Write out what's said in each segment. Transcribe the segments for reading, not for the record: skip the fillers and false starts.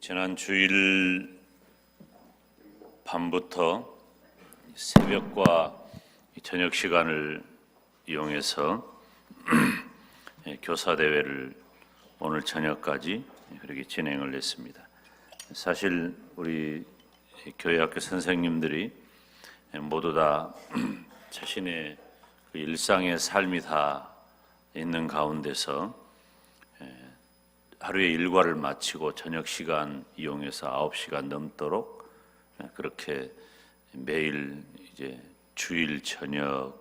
지난 주일 밤부터 새벽과 저녁 시간을 이용해서 교사 대회를 오늘 저녁까지 그렇게 진행을 했습니다. 사실 우리 교회학교 선생님들이 모두 다 자신의 그 일상의 삶이 다 있는 가운데서 하루의 일과를 마치고 저녁 시간 이용해서 9시간 넘도록 그렇게 매일 이제 주일 저녁,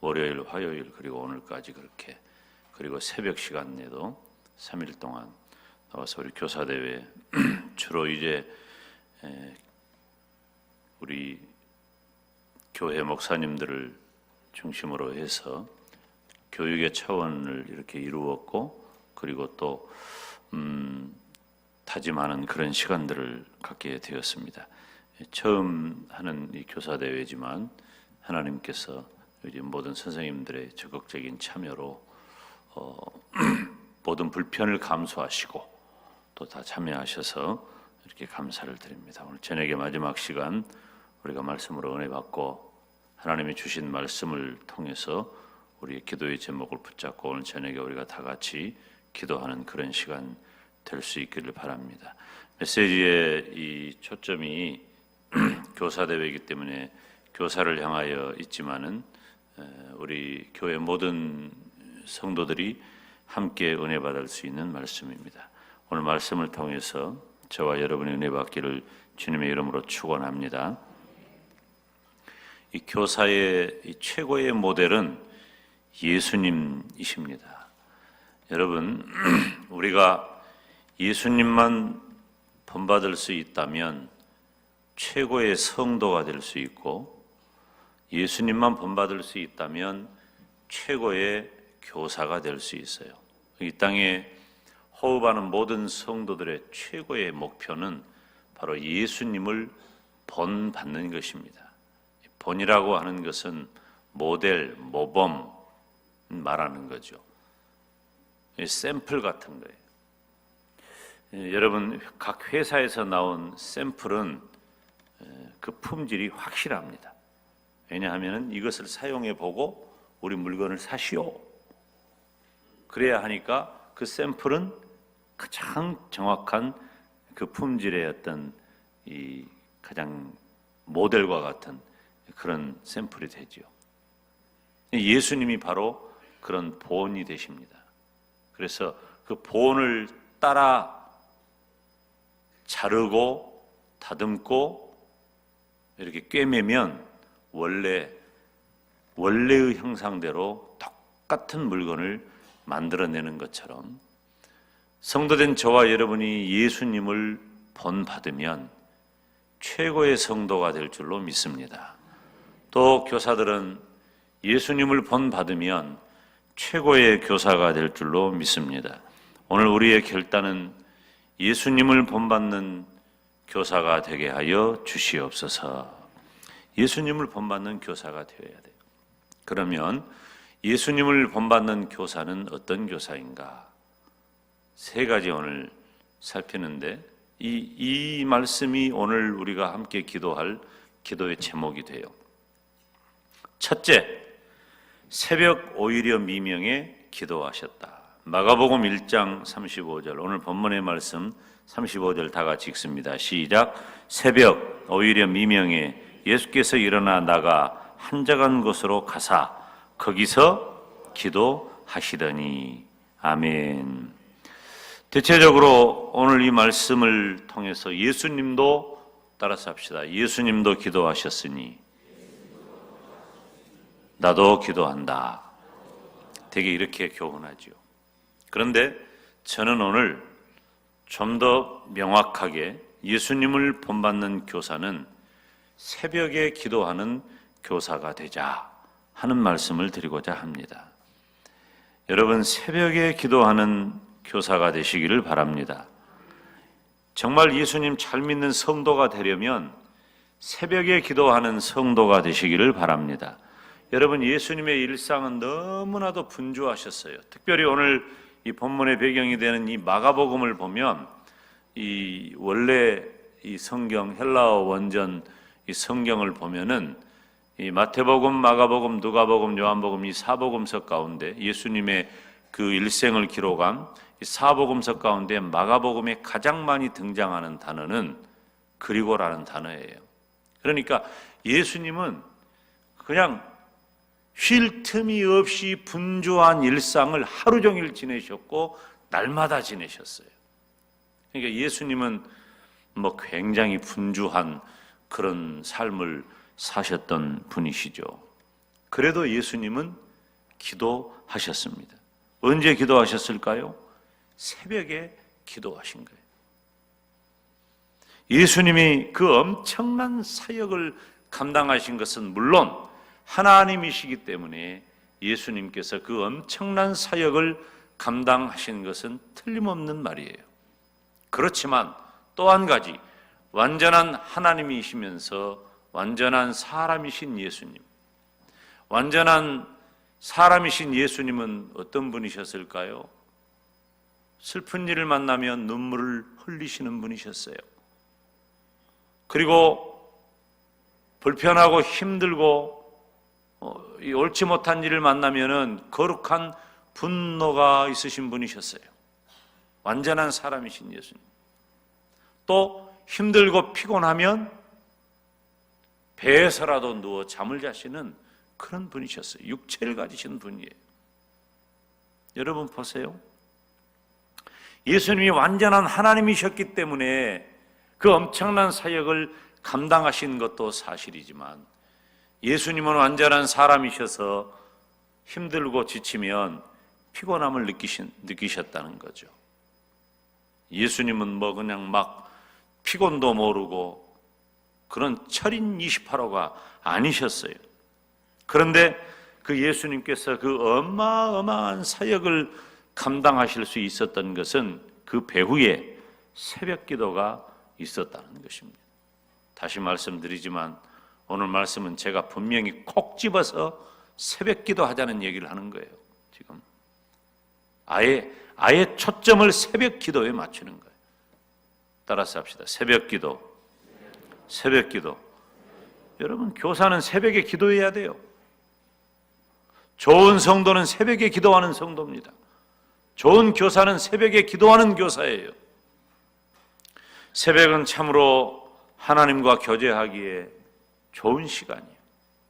월요일, 화요일 그리고 오늘까지 그렇게 그리고 새벽 시간 내도 3일 동안 나와서 우리 교사 대회 주로 이제 우리 교회 목사님들을 중심으로 해서 교육의 차원을 이렇게 이루었고 그리고 또 다짐하는 그런 시간들을 갖게 되었습니다. 처음 하는 이 교사 대회지만 하나님께서 이제 모든 선생님들의 적극적인 참여로 모든 불편을 감수하시고 또 다 참여하셔서 이렇게 감사를 드립니다. 오늘 저녁의 마지막 시간 우리가 말씀으로 은혜 받고 하나님이 주신 말씀을 통해서 우리의 기도의 제목을 붙잡고 오늘 저녁에 우리가 다 같이 기도하는 그런 시간 될 수 있기를 바랍니다. 메시지의 이 초점이 교사 대회이기 때문에 교사를 향하여 있지만은 우리 교회 모든 성도들이 함께 은혜 받을 수 있는 말씀입니다. 오늘 말씀을 통해서 저와 여러분이 은혜 받기를 주님의 이름으로 축원합니다. 이 교사의 이 최고의 모델은 예수님이십니다. 여러분, 우리가 예수님만 본받을 수 있다면 최고의 성도가 될 수 있고 예수님만 본받을 수 있다면 최고의 교사가 될 수 있어요. 이 땅에 호흡하는 모든 성도들의 최고의 목표는 바로 예수님을 본받는 것입니다. 본이라고 하는 것은 모델, 모범 말하는 거죠. 샘플 같은 거예요. 여러분, 각 회사에서 나온 샘플은 그 품질이 확실합니다. 왜냐하면 이것을 사용해 보고 우리 물건을 사시오. 그래야 하니까 그 샘플은 가장 정확한 그 품질의 어떤 이 가장 모델과 같은 그런 샘플이 되죠. 예수님이 바로 그런 본이 되십니다. 그래서 그 본을 따라 자르고 다듬고 이렇게 꿰매면 원래의 형상대로 똑같은 물건을 만들어내는 것처럼 성도된 저와 여러분이 예수님을 본받으면 최고의 성도가 될 줄로 믿습니다. 또 교사들은 예수님을 본받으면 최고의 교사가 될 줄로 믿습니다. 오늘 우리의 결단은 예수님을 본받는 교사가 되게 하여 주시옵소서. 예수님을 본받는 교사가 되어야 돼요. 그러면 예수님을 본받는 교사는 어떤 교사인가? 세 가지 오늘 살피는데 이 말씀이 오늘 우리가 함께 기도할 기도의 제목이 돼요. 첫째, 새벽 오히려 미명에 기도하셨다. 마가복음 1장 35절 오늘 본문의 말씀 35절 다 같이 읽습니다. 시작. 새벽 오히려 미명에 예수께서 일어나 나가 한적한 곳으로 가사 거기서 기도하시더니 아멘. 대체적으로 오늘 이 말씀을 통해서 예수님도 따라서 합시다. 예수님도 기도하셨으니 나도 기도한다. 되게 이렇게 교훈하죠. 그런데 저는 오늘 좀 더 명확하게 예수님을 본받는 교사는 새벽에 기도하는 교사가 되자 하는 말씀을 드리고자 합니다. 여러분, 새벽에 기도하는 교사가 되시기를 바랍니다. 정말 예수님 잘 믿는 성도가 되려면 새벽에 기도하는 성도가 되시기를 바랍니다. 여러분, 예수님의 일상은 너무나도 분주하셨어요. 특별히 오늘 이 본문의 배경이 되는 이 마가복음을 보면 이 원래 이 성경 헬라어 원전 이 성경을 보면은 이 마태복음, 마가복음, 누가복음, 요한복음 이 사복음서 가운데 예수님의 그 일생을 기록한 이 사복음서 가운데 마가복음에 가장 많이 등장하는 단어는 그리고라는 단어예요. 그러니까 예수님은 그냥 쉴 틈이 없이 분주한 일상을 하루 종일 지내셨고 날마다 지내셨어요. 그러니까 예수님은 뭐 굉장히 분주한 그런 삶을 사셨던 분이시죠. 그래도 예수님은 기도하셨습니다. 언제 기도하셨을까요? 새벽에 기도하신 거예요. 예수님이 그 엄청난 사역을 감당하신 것은 물론 하나님이시기 때문에 예수님께서 그 엄청난 사역을 감당하신 것은 틀림없는 말이에요. 그렇지만 또 한 가지, 완전한 하나님이시면서 완전한 사람이신 예수님, 완전한 사람이신 예수님은 어떤 분이셨을까요? 슬픈 일을 만나면 눈물을 흘리시는 분이셨어요. 그리고 불편하고 힘들고 옳지 못한 일을 만나면은 거룩한 분노가 있으신 분이셨어요. 완전한 사람이신 예수님. 또 힘들고 피곤하면 배에서라도 누워 잠을 자시는 그런 분이셨어요. 육체를 가지신 분이에요. 여러분 보세요. 예수님이 완전한 하나님이셨기 때문에 그 엄청난 사역을 감당하신 것도 사실이지만 예수님은 완전한 사람이셔서 힘들고 지치면 피곤함을 느끼셨다는 거죠. 예수님은 뭐 그냥 막 피곤도 모르고 그런 철인 28호가 아니셨어요. 그런데 그 예수님께서 그 어마어마한 사역을 감당하실 수 있었던 것은 그 배후에 새벽 기도가 있었다는 것입니다. 다시 말씀드리지만 오늘 말씀은 제가 분명히 콕 집어서 새벽 기도하자는 얘기를 하는 거예요. 지금 아예 초점을 새벽 기도에 맞추는 거예요. 따라서 합시다. 새벽 기도. 새벽 기도. 여러분, 교사는 새벽에 기도해야 돼요. 좋은 성도는 새벽에 기도하는 성도입니다. 좋은 교사는 새벽에 기도하는 교사예요. 새벽은 참으로 하나님과 교제하기에 좋은 시간이에요.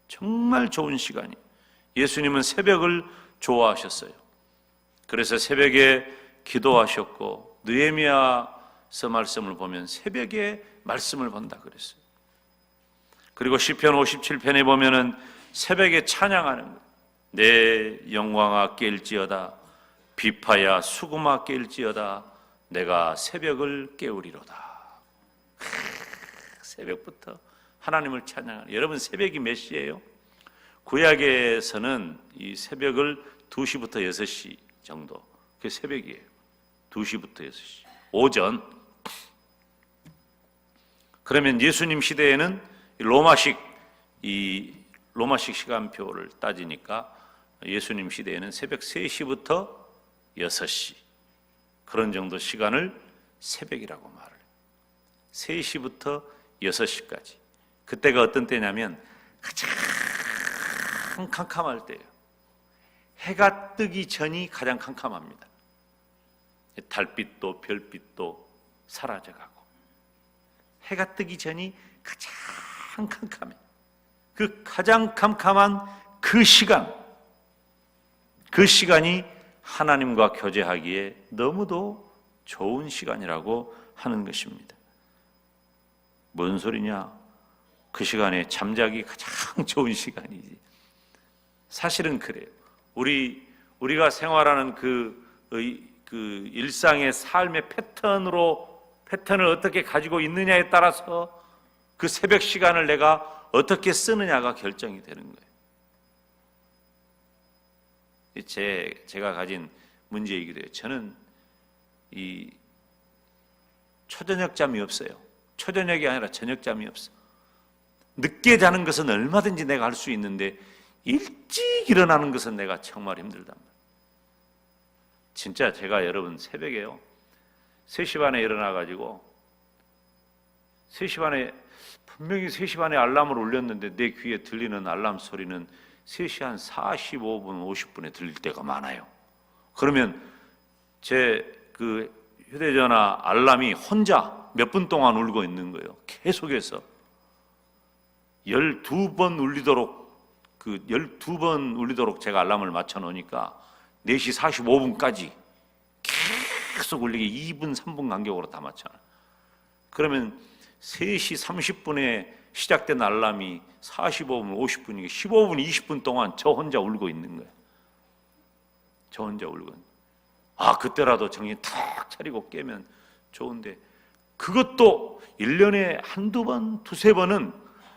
정말 좋은 시간이에요. 예수님은 새벽을 좋아하셨어요. 그래서 새벽에 기도하셨고 느헤미야서 말씀을 보면 새벽에 말씀을 본다 그랬어요. 그리고 시편 57편에 보면은 새벽에 찬양하는 거예요. 내 영광아 깰지어다 비파야 수금아 깰지어다 내가 새벽을 깨우리로다. 새벽부터 하나님을 찬양하는. 여러분 새벽이 몇 시예요? 구약에서는 이 새벽을 2시부터 6시 정도. 그게 새벽이에요. 2시부터 6시. 오전. 그러면 예수님 시대에는 로마식 시간표를 따지니까 예수님 시대에는 새벽 3시부터 6시 그런 정도 시간을 새벽이라고 말을 해요. 3시부터 6시까지. 그때가 어떤 때냐면 가장 캄캄할 때예요. 해가 뜨기 전이 가장 캄캄합니다. 달빛도 별빛도 사라져가고 해가 뜨기 전이 가장 캄캄해. 그 가장 캄캄한 그 시간이 하나님과 교제하기에 너무도 좋은 시간이라고 하는 것입니다. 뭔 소리냐? 그 시간에 잠자기 가장 좋은 시간이지. 사실은 그래요. 우리가 생활하는 그 일상의 삶의 패턴을 어떻게 가지고 있느냐에 따라서 그 새벽 시간을 내가 어떻게 쓰느냐가 결정이 되는 거예요. 제가 가진 문제이기도 해요. 저는 이 초저녁 잠이 없어요. 초저녁이 아니라 저녁잠이 없어. 늦게 자는 것은 얼마든지 내가 할 수 있는데 일찍 일어나는 것은 내가 정말 힘들단 말이에요. 진짜 제가 여러분 새벽에요. 3시 반에 일어나가지고 3시 반에 분명히 3시 반에 알람을 울렸는데 내 귀에 들리는 알람 소리는 3시 한 45분, 50분에 들릴 때가 많아요. 그러면 제 그 휴대전화 알람이 혼자 몇 분 동안 울고 있는 거예요. 계속해서 12번 울리도록 제가 알람을 맞춰 놓으니까 4시 45분까지 계속 울리게 2분, 3분 간격으로 다 맞춰놔요. 그러면 3시 30분에 시작된 알람이 45분, 50분이게 15분, 20분 동안 저 혼자 울고 있는 거예요. 저 혼자 울고 있는 거예요. 그때라도 정신 탁 차리고 깨면 좋은데 그것도 1년에 한두 번, 두세 번은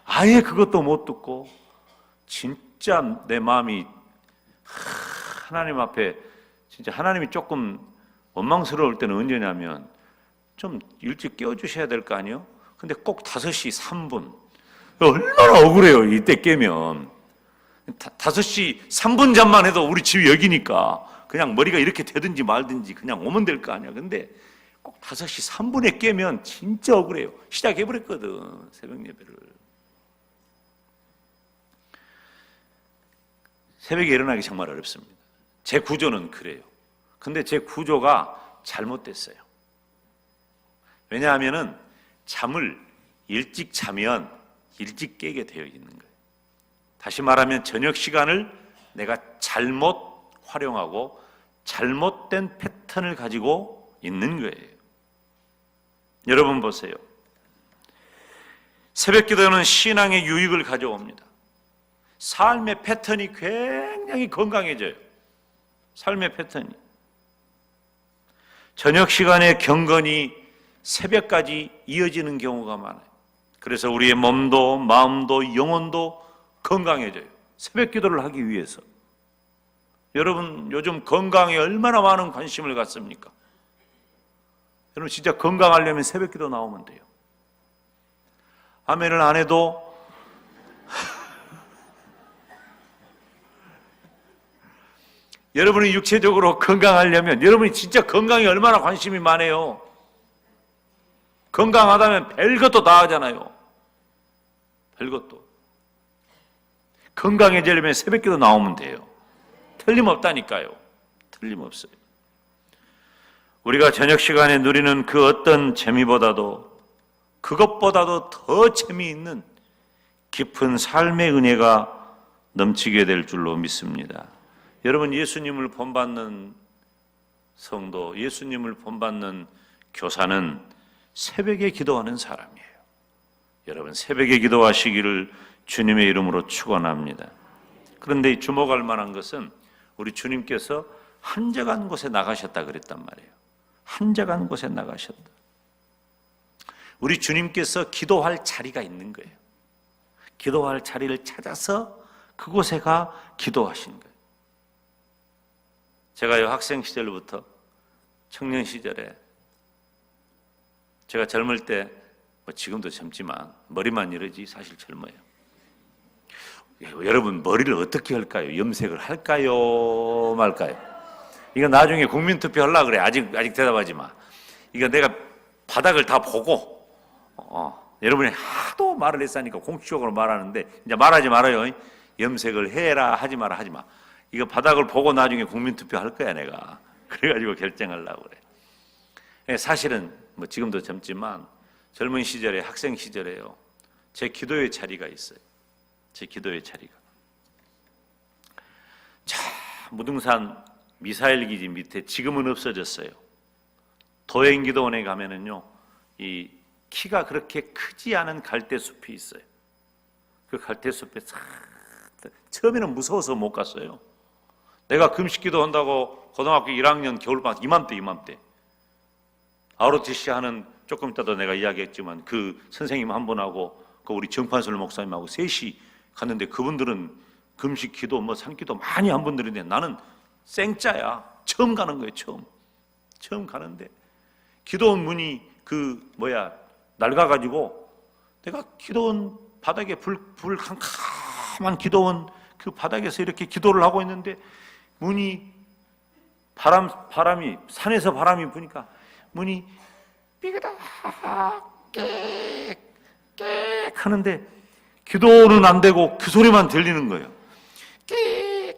아예 그것도 못 듣고 진짜 내 마음이 하나님 앞에 진짜 하나님이 조금 원망스러울 때는 언제냐면 좀 일찍 깨워주셔야 될 거 아니에요? 근데 꼭 5시 3분 얼마나 억울해요. 이때 깨면 5시 3분 잠만 해도 우리 집이 여기니까 그냥 머리가 이렇게 되든지 말든지 그냥 오면 될 거 아니야. 근데 꼭 5시 3분에 깨면 진짜 억울해요. 시작해버렸거든, 새벽 예배를. 새벽에 일어나기 정말 어렵습니다. 제 구조는 그래요. 근데 제 구조가 잘못됐어요. 왜냐하면은 잠을 일찍 자면 일찍 깨게 되어 있는 거예요. 다시 말하면 저녁 시간을 내가 잘못 활용하고 잘못된 패턴을 가지고 있는 거예요. 여러분 보세요. 새벽 기도는 신앙의 유익을 가져옵니다. 삶의 패턴이 굉장히 건강해져요. 삶의 패턴이. 저녁 시간에 경건이 새벽까지 이어지는 경우가 많아요. 그래서 우리의 몸도 마음도 영혼도 건강해져요. 새벽 기도를 하기 위해서. 여러분 요즘 건강에 얼마나 많은 관심을 갖습니까? 여러분 진짜 건강하려면 새벽 기도 나오면 돼요. 아멘을 안 해도 여러분이 육체적으로 건강하려면 여러분이 진짜 건강에 얼마나 관심이 많아요. 건강하다면 별것도 다 하잖아요. 별것도. 건강해지려면 새벽 기도 나오면 돼요. 틀림없다니까요. 틀림없어요. 우리가 저녁 시간에 누리는 그 어떤 재미보다도 그것보다도 더 재미있는 깊은 삶의 은혜가 넘치게 될 줄로 믿습니다. 여러분 예수님을 본받는 성도, 예수님을 본받는 교사는 새벽에 기도하는 사람이에요. 여러분 새벽에 기도하시기를 주님의 이름으로 축원합니다. 그런데 주목할 만한 것은 우리 주님께서 한적한 곳에 나가셨다 그랬단 말이에요. 한적한 곳에 나가셨다. 우리 주님께서 기도할 자리가 있는 거예요. 기도할 자리를 찾아서 그곳에 가 기도하신 거예요. 제가요 학생 시절부터 청년 시절에 제가 젊을 때 지금도 젊지만 머리만 이러지 사실 젊어요. 여러분 머리를 어떻게 할까요? 염색을 할까요? 말까요? 이거 나중에 국민투표 하려고 그래. 아직 대답하지 마. 이거 내가 바닥을 다 보고 여러분이 하도 말을 했으니까 공식적으로 말하는데 이제 말하지 말아요. 염색을 해라 하지 마라 하지 마. 이거 바닥을 보고 나중에 국민투표 할 거야 내가. 그래가지고 결정하려고 그래. 사실은 지금도 젊지만 젊은 시절에 학생 시절에요. 제 기도의 자리가 있어요. 제 기도의 자리가. 자, 무등산 미사일 기지 밑에 지금은 없어졌어요. 도행기도원에 가면은요, 이 키가 그렇게 크지 않은 갈대숲이 있어요. 그 갈대숲에 처음에는 무서워서 못 갔어요. 내가 금식기도 한다고 고등학교 1학년 겨울방학 이맘때 ROTC 하는 조금 이따도 내가 이야기했지만 그 선생님 한 분하고 그 우리 정판설 목사님하고 셋이 갔는데 그분들은 금식 기도 산기도 많이 한 분들인데 나는 생짜야. 처음 가는 거예요. 처음 가는데 기도원 문이 낡아가지고 내가 기도원 바닥에 불 캄캄한 기도원 그 바닥에서 이렇게 기도를 하고 있는데 문이 바람이 산에서 바람이 부니까 문이 삐그덕 깨 하는데 기도는 안 되고 그 소리만 들리는 거예요. 깨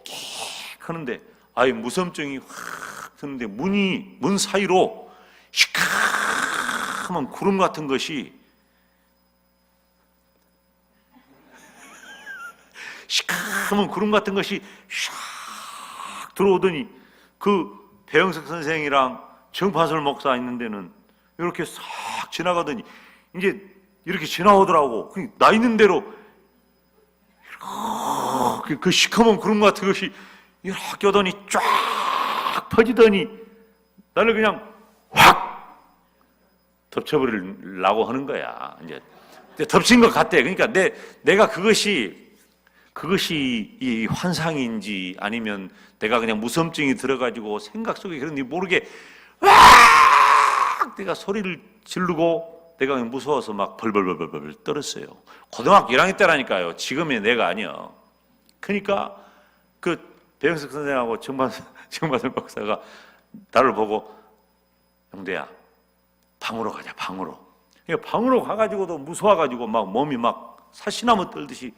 하는데 아예 무섬증이 확 드는데 문 사이로 시커먼 구름 같은 것이 샥 들어오더니 그 배영석 선생이랑 정파설 목사 있는 데는 이렇게 싹 지나가더니 이제 이렇게 지나오더라고. 나 있는 대로 그 시커먼 구름 같은 것이 이렇게 오더니 쫙 퍼지더니 나를 그냥 확 덮쳐버리려고 하는 거야. 이제 덮친 것 같대. 그러니까 내가 그것이 이 환상인지 아니면 내가 그냥 무섬증이 들어가지고 생각 속에 그런지 모르게 와! 내가 소리를 지르고 내가 그냥 무서워서 막 벌벌벌벌 떨었어요. 고등학교 1학년 때라니까요. 지금의 내가 아니야. 그러니까 그 배영석 선생하고 정만선 박사가 나를 보고 영대야 방으로 가자 방으로. 방으로 가가지고도 무서워가지고 막 몸이 막 사시나무 떨듯이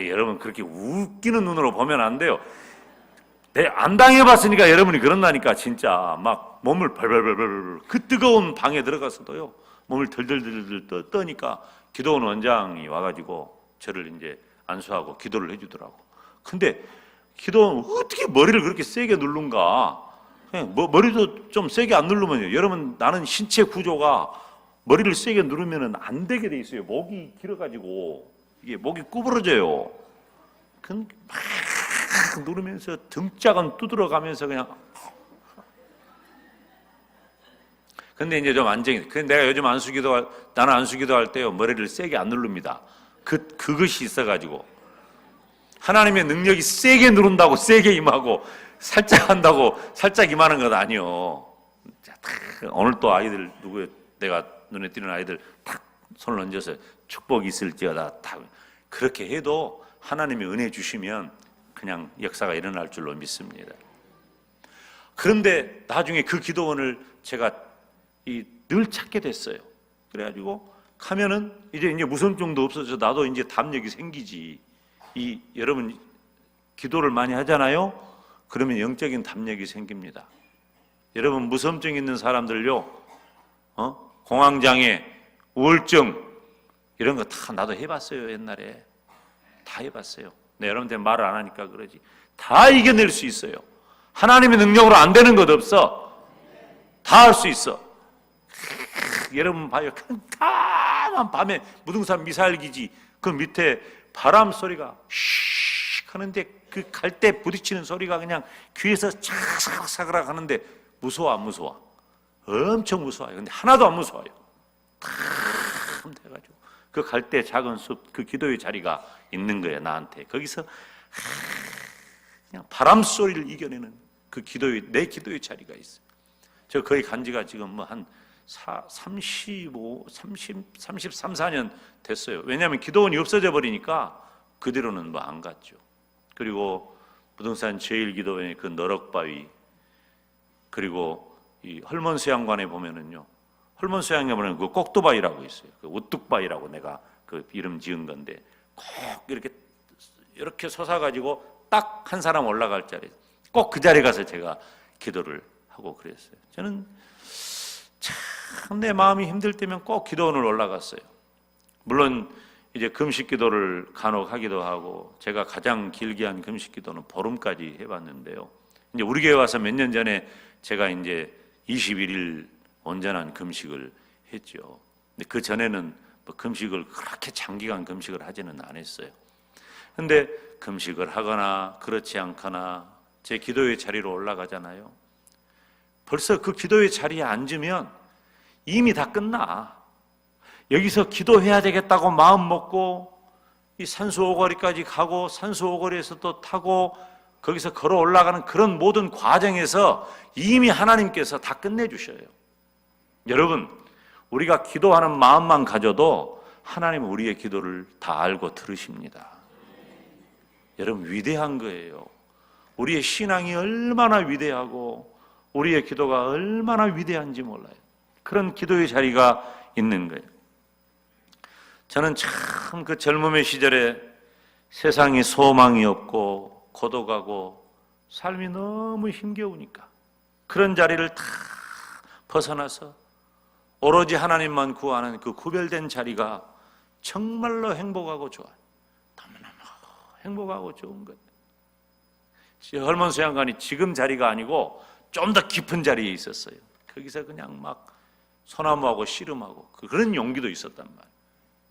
여러분 그렇게 웃기는 눈으로 보면 안 돼요. 안 당해봤으니까 여러분이 그런다니까. 진짜 막 몸을 벌벌벌벌 그 뜨거운 방에 들어가서도요 몸을 덜덜덜덜 떠니까 기도원 원장이 와가지고 저를 이제 안수하고 기도를 해주더라고. 근데 기도원 어떻게 머리를 그렇게 세게 누른가? 머리도 좀 세게 안 누르면요. 여러분 나는 신체 구조가 머리를 세게 누르면은 안 되게 돼 있어요. 목이 길어가지고 이게 목이 구부러져요. 막 누르면서 등짝은 두드러가면서 그냥. 근데 이제 좀 안정이. 근데 내가 요즘 나는 안수기도 할 때요 머리를 세게 안 누릅니다. 그것이 있어가지고 하나님의 능력이 세게 누른다고 세게 임하고 살짝 한다고 살짝 임하는 것 아니요. 오늘 또 아이들 누구예요? 내가 눈에 띄는 아이들 탁 손을 얹어서 축복이 있을지어다 탁 그렇게 해도 하나님의 은혜 주시면 그냥 역사가 일어날 줄로 믿습니다. 그런데 나중에 그 기도원을 제가 늘 찾게 됐어요. 그래가지고 가면은 이제 무서움증도 없어져 나도 이제 담력이 생기지. 여러분 기도를 많이 하잖아요. 그러면 영적인 담력이 생깁니다. 여러분 무서움증 있는 사람들요, 공황장애, 우울증 이런 거 다 나도 해봤어요. 옛날에 다 해봤어요. 네, 여러분한테 말을 안 하니까 그러지. 다 이겨낼 수 있어요. 하나님의 능력으로 안 되는 것 없어. 다 할 수 있어. 여러분 봐요. 깜깜한 밤에 무등산 미사일 기지 그 밑에 바람 소리가 씩 하는데 그 갈대 부딪히는 소리가 그냥 귀에서 차삭사그락 하는데 무서워 안 무서워? 엄청 무서워요. 근데 하나도 안 무서워요. 탁 돼가지고 그 갈대 작은 숲 그 기도의 자리가 있는 거예요. 나한테 거기서 그냥 바람 소리를 이겨내는 내 기도의 자리가 있어요. 저 거기 간 지가 지금 뭐 한 33, 4년 됐어요. 왜냐하면 기도원이 없어져 버리니까 그대로는 뭐 안 갔죠. 그리고 부동산 제1기도원의 그 너럭바위, 그리고 이 헐몬수양관에 보면은요, 헐몬수양관에 보면 그 꼭두바위라고 있어요. 그 우뚝바위라고 내가 그 이름 지은 건데 꼭 이렇게 솟아가지고 딱 한 사람 올라갈 자리, 꼭 그 자리에 가서 제가 기도를 하고 그랬어요. 저는 참 내 마음이 힘들 때면 꼭 기도원을 올라갔어요. 물론 이제 금식 기도를 간혹 하기도 하고 제가 가장 길게 한 금식 기도는 보름까지 해봤는데요. 이제 우리 교회 와서 몇 년 전에 제가 이제 21일 온전한 금식을 했죠. 근데 그 전에는 뭐 금식을 그렇게 장기간 금식을 하지는 않았어요. 근데 금식을 하거나 그렇지 않거나 제 기도의 자리로 올라가잖아요. 벌써 그 기도의 자리에 앉으면 이미 다 끝나. 여기서 기도해야 되겠다고 마음 먹고 이 산수 오거리까지 가고 산수 오거리에서 또 타고 거기서 걸어 올라가는 그런 모든 과정에서 이미 하나님께서 다 끝내주셔요. 여러분, 우리가 기도하는 마음만 가져도 하나님은 우리의 기도를 다 알고 들으십니다. 여러분, 위대한 거예요. 우리의 신앙이 얼마나 위대하고 우리의 기도가 얼마나 위대한지 몰라요. 그런 기도의 자리가 있는 거예요. 저는 참 그 젊음의 시절에 세상에 소망이 없고 고독하고 삶이 너무 힘겨우니까 그런 자리를 다 벗어나서 오로지 하나님만 구하는 그 구별된 자리가 정말로 행복하고 좋아요. 너무너무 행복하고 좋은 거예요. 헐몬 수양관이 지금 자리가 아니고 좀 더 깊은 자리에 있었어요. 거기서 그냥 막 소나무하고 씨름하고 그런 용기도 있었단 말이에요.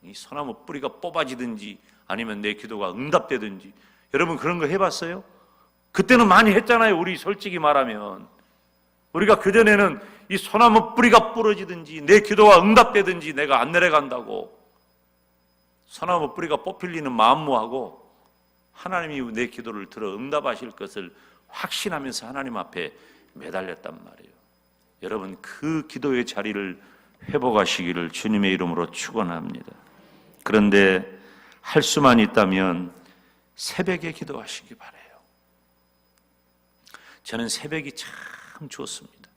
이 소나무 뿌리가 뽑아지든지 아니면 내 기도가 응답되든지. 여러분 그런 거 해봤어요? 그때는 많이 했잖아요. 우리 솔직히 말하면 우리가 그전에는 이 소나무 뿌리가 부러지든지 내 기도가 응답되든지 내가 안 내려간다고 소나무 뿌리가 뽑힐리는 마음무하고 하나님이 내 기도를 들어 응답하실 것을 확신하면서 하나님 앞에 매달렸단 말이에요. 여러분 그 기도의 자리를 회복하시기를 주님의 이름으로 축원합니다. 그런데 할 수만 있다면 새벽에 기도하시기 바라요. 저는 새벽이 참 좋습니다.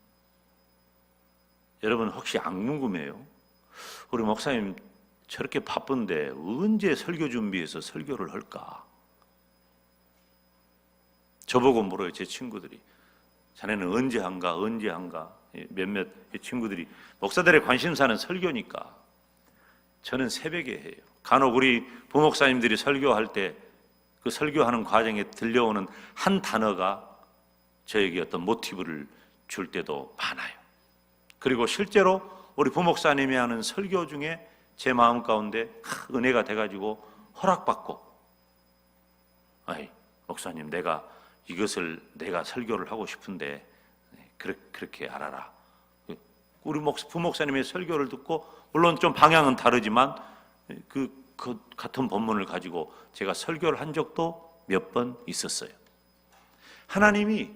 여러분 혹시 안 궁금해요? 우리 목사님 저렇게 바쁜데 언제 설교 준비해서 설교를 할까? 저보고 물어요. 제 친구들이. 자네는 언제 한가? 언제 한가? 몇몇 친구들이 목사들의 관심사는 설교니까 저는 새벽에 해요. 간혹 우리 부목사님들이 설교할 때 그 설교하는 과정에 들려오는 한 단어가 저에게 어떤 모티브를 줄 때도 많아요. 그리고 실제로 우리 부목사님이 하는 설교 중에 제 마음 가운데 은혜가 돼가지고 허락받고 아이 목사님 내가 이것을 내가 설교를 하고 싶은데 그렇게 알아라. 우리 부목사님의 설교를 듣고 물론 좀 방향은 다르지만 그 같은 본문을 가지고 제가 설교를 한 적도 몇 번 있었어요. 하나님이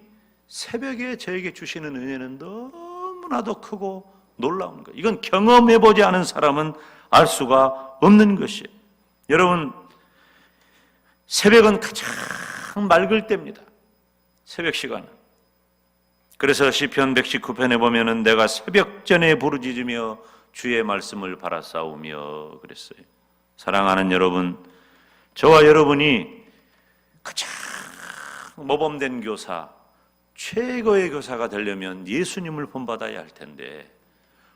새벽에 저에게 주시는 은혜는 너무나도 크고 놀라운 거예요. 이건 경험해보지 않은 사람은 알 수가 없는 것이에요. 여러분 새벽은 가장 맑을 때입니다. 새벽 시간은. 그래서 시편 119편에 보면은 내가 새벽 전에 부르짖으며 주의 말씀을 바라싸우며 그랬어요. 사랑하는 여러분, 저와 여러분이 가장 모범된 교사, 최고의 교사가 되려면 예수님을 본받아야 할 텐데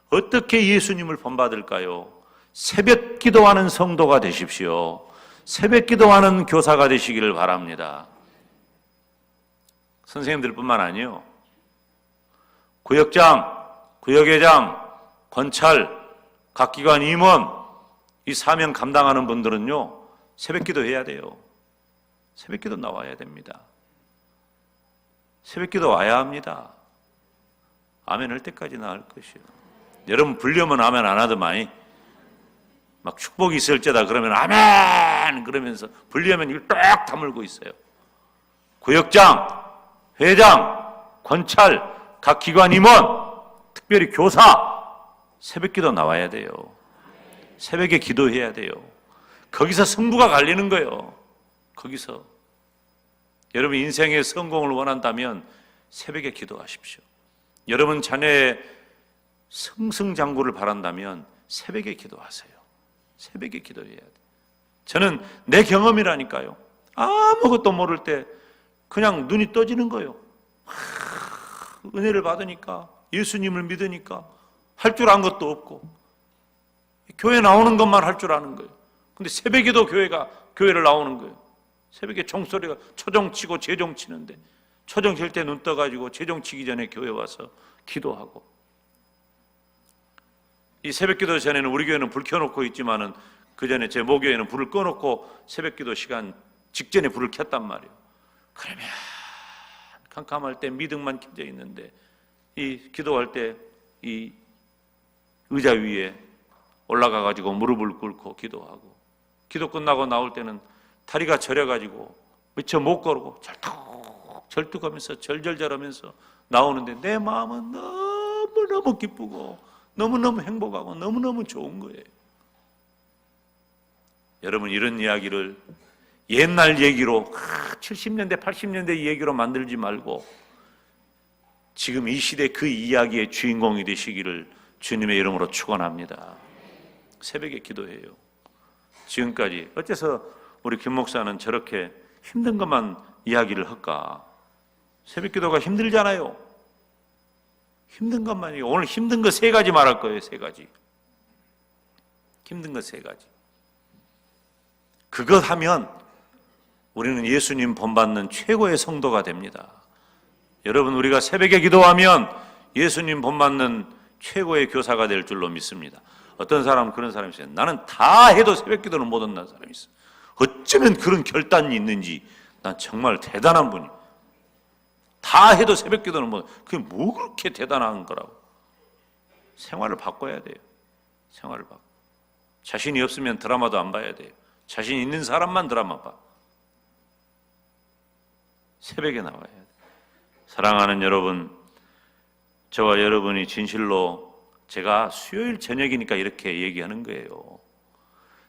어떻게 예수님을 본받을까요? 새벽 기도하는 성도가 되십시오. 새벽 기도하는 교사가 되시기를 바랍니다. 선생님들뿐만 아니요. 구역장, 구역회장, 권찰, 각 기관 임원 이 사명 감당하는 분들은요 새벽기도 해야 돼요. 새벽기도 나와야 됩니다. 새벽기도 와야 합니다. 아멘 할 때까지 나을 것이요. 여러분 불려면 아멘 안 하더만이 막 축복이 있을지다 그러면 아멘 그러면서 불려면 이걸 딱 다물고 있어요. 구역장, 회장, 권찰, 각 기관 임원, 특별히 교사 새벽기도 나와야 돼요. 새벽에 기도해야 돼요. 거기서 승부가 갈리는 거예요. 거기서 여러분 인생의 성공을 원한다면 새벽에 기도하십시오. 여러분 자녀의 승승장구를 바란다면 새벽에 기도하세요. 새벽에 기도해야 돼요. 저는 내 경험이라니까요. 아무것도 모를 때 그냥 눈이 떠지는 거예요. 은혜를 받으니까 예수님을 믿으니까 할 줄 아는 것도 없고 교회 나오는 것만 할 줄 아는 거예요. 근데 새벽에도 교회를 나오는 거예요. 새벽에 종소리가 초종 치고 재종 치는데 초종 칠 때 눈 떠가지고 재종 치기 전에 교회 와서 기도하고 이 새벽기도 전에는 우리 교회는 불 켜놓고 있지만은 그 전에 제 모교회는 불을 꺼놓고 새벽기도 시간 직전에 불을 켰단 말이에요. 그러면 캄캄할 때 미등만 켜져 있는데 이 기도할 때 이 의자 위에 올라가가지고 무릎을 꿇고 기도하고 기도 끝나고 나올 때는 다리가 저려가지고 미처 못 걸고 절뚝하면서 절절절하면서 나오는데 내 마음은 너무너무 기쁘고 너무너무 행복하고 너무너무 좋은 거예요. 여러분 이런 이야기를 옛날 얘기로 70년대 80년대 얘기로 만들지 말고 지금 이 시대 그 이야기의 주인공이 되시기를 주님의 이름으로 축원합니다. 새벽에 기도해요. 지금까지 어째서 우리 김 목사는 저렇게 힘든 것만 이야기를 할까? 새벽 기도가 힘들잖아요. 힘든 것만이요. 오늘 힘든 거 3가지 말할 거예요. 3가지. 힘든 거 3가지. 그것 하면 우리는 예수님 본받는 최고의 성도가 됩니다. 여러분, 우리가 새벽에 기도하면 예수님 본받는 최고의 교사가 될 줄로 믿습니다. 어떤 사람은 그런 사람이 있어요. 나는 다 해도 새벽 기도는 못 한다는 사람이 있어요. 어쩌면 그런 결단이 있는지 난 정말 대단한 분이에요. 다 해도 새벽 기도는 뭐, 그게 뭐 그렇게 대단한 거라고. 생활을 바꿔야 돼요. 생활을 바꿔. 자신이 없으면 드라마도 안 봐야 돼요. 자신 있는 사람만 드라마 봐. 새벽에 나와야 돼요. 사랑하는 여러분, 저와 여러분이 진실로 제가 수요일 저녁이니까 이렇게 얘기하는 거예요.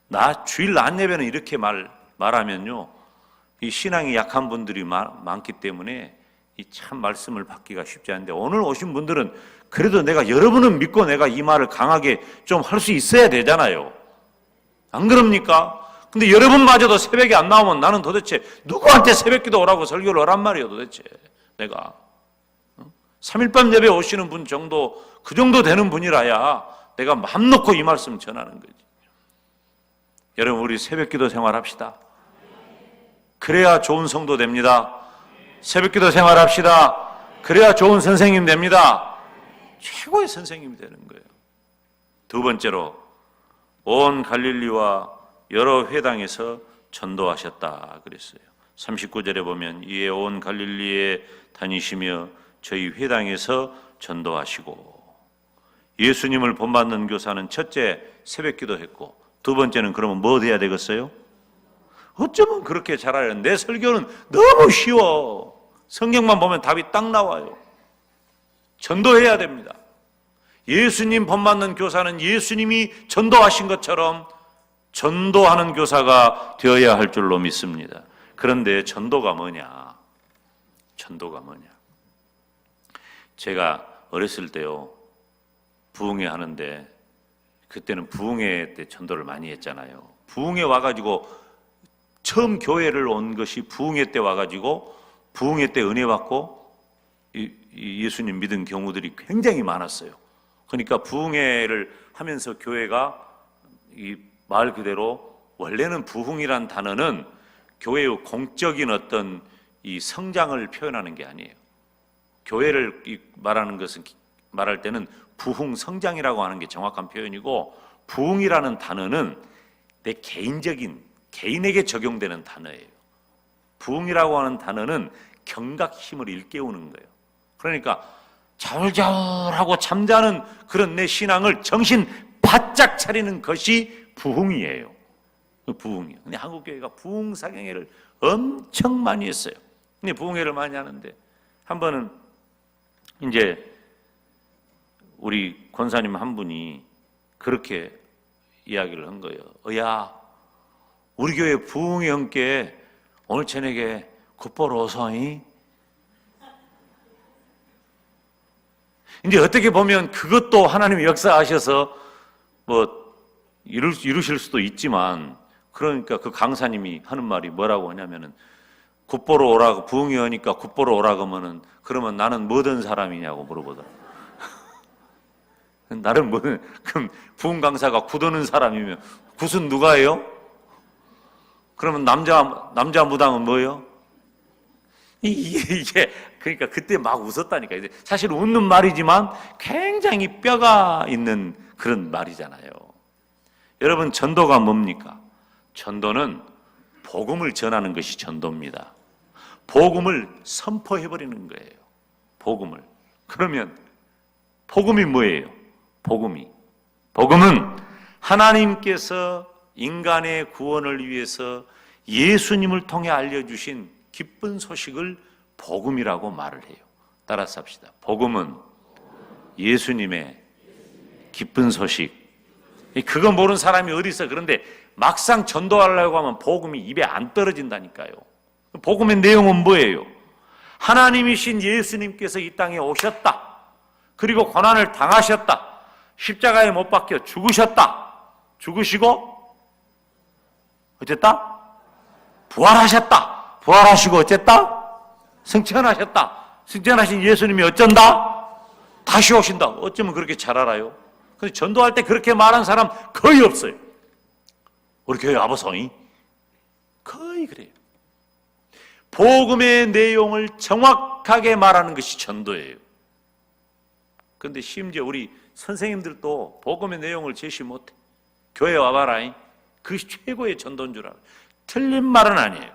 나 주일 낮 예배는 이렇게 말하면요, 이 신앙이 약한 분들이 많기 때문에 이 참 말씀을 받기가 쉽지 않은데, 오늘 오신 분들은 그래도 내가 여러분은 믿고 내가 이 말을 강하게 좀 할 수 있어야 되잖아요. 안 그럽니까? 근데 여러분마저도 새벽에 안 나오면 나는 도대체 누구한테 새벽기도 오라고 설교를 하란 말이에요. 도대체 내가 3일밤 예배 오시는 분 정도, 그 정도 되는 분이라야 내가 마음 놓고 이 말씀 전하는 거지. 여러분, 우리 새벽기도 생활합시다. 그래야 좋은 성도 됩니다. 새벽기도 생활합시다. 그래야 좋은 선생님 됩니다. 최고의 선생님이 되는 거예요. 2번째로, 온 갈릴리와 여러 회당에서 전도하셨다 그랬어요. 39절에 보면 이에 온 갈릴리에 다니시며 저희 회당에서 전도하시고, 예수님을 본받는 교사는 첫째 새벽기도 했고, 2번째는 그러면 뭐 돼야 되겠어요? 어쩌면 그렇게 잘해요. 내 설교는 너무 쉬워. 성경만 보면 답이 딱 나와요. 전도해야 됩니다. 예수님 본받는 교사는 예수님이 전도하신 것처럼 전도하는 교사가 되어야 할 줄로 믿습니다. 그런데 전도가 뭐냐? 전도가 뭐냐? 제가 어렸을 때요, 부흥회 하는데, 그때는 부흥회 때 전도를 많이 했잖아요. 부흥회 와가지고 처음 교회를 온 것이 부흥회 때 와가지고 부흥회 때 은혜 받고 예수님 믿은 경우들이 굉장히 많았어요. 그러니까 부흥회를 하면서 교회가 이 말 그대로, 원래는 부흥이란 단어는 교회의 공적인 어떤 이 성장을 표현하는 게 아니에요. 교회를 말하는 것은, 말할 때는 부흥 성장이라고 하는 게 정확한 표현이고, 부흥이라는 단어는 내 개인에게 적용되는 단어예요. 부흥이라고 하는 단어는 경각 힘을 일깨우는 거예요. 그러니까 자울자울하고 잠자는 그런 내 신앙을 정신 바짝 차리는 것이 부흥이에요. 부흥이요. 근데 한국교회가 부흥사경회를 엄청 많이 했어요. 근데 부흥회를 많이 하는데, 한 번은 이제 우리 권사님 한 분이 그렇게 이야기를 한 거예요. 야, 우리 교회 부흥회 함께 오늘 저녁에 굿보러 오소이. 이제 어떻게 보면 그것도 하나님이 역사하셔서 뭐 이루실 수도 있지만, 그러니까 그 강사님이 하는 말이 뭐라고 하냐면은, 굿보러 오라고, 부흥회 하니까 굿보러 오라고 하면은, 그러면 나는 뭐든 사람이냐고 물어보더라고요. 나는 뭐든, 그럼 부흥 강사가 굿오는 사람이면 굿은 누가 해요? 그러면 남자 무당은 뭐예요? 이게 그러니까 그때 막 웃었다니까. 사실 웃는 말이지만 굉장히 뼈가 있는 그런 말이잖아요. 여러분, 전도가 뭡니까? 전도는 복음을 전하는 것이 전도입니다. 복음을 선포해버리는 거예요. 복음을. 그러면 복음이 뭐예요? 복음은 하나님께서 인간의 구원을 위해서 예수님을 통해 알려주신 기쁜 소식을 복음이라고 말을 해요. 따라서 합시다. 복음은 예수님의 기쁜 소식. 그거 모르는 사람이 어디 있어. 그런데 막상 전도하려고 하면 복음이 입에 안 떨어진다니까요. 복음의 내용은 뭐예요? 하나님이신 예수님께서 이 땅에 오셨다. 그리고 고난을 당하셨다. 십자가에 못 박혀 죽으셨다. 죽으시고 어쨌다? 부활하셨다. 부활하시고 어쨌다? 승천하셨다. 승천하신 예수님이 어쩐다? 다시 오신다. 어쩌면 그렇게 잘 알아요? 근데 전도할 때 그렇게 말한 사람 거의 없어요. 우리 교회 와보소이 거의 그래요. 복음의 내용을 정확하게 말하는 것이 전도예요. 그런데 심지어 우리 선생님들도 복음의 내용을 제시 못해. 교회 와봐라. 그것이 최고의 전도인 줄 알아요. 틀린 말은 아니에요.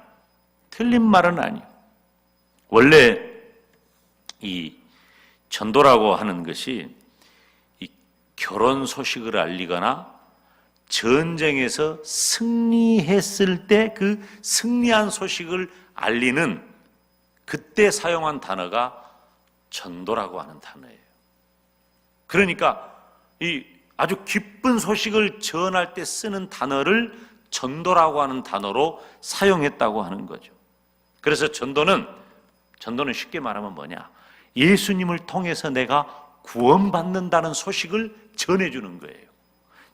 틀린 말은 아니에요. 원래 이 전도라고 하는 것이 이 결혼 소식을 알리거나 전쟁에서 승리했을 때 그 승리한 소식을 알리는 그때 사용한 단어가 전도라고 하는 단어예요. 그러니까 이 아주 기쁜 소식을 전할 때 쓰는 단어를 전도라고 하는 단어로 사용했다고 하는 거죠. 그래서 전도는 쉽게 말하면 뭐냐? 예수님을 통해서 내가 구원받는다는 소식을 전해주는 거예요.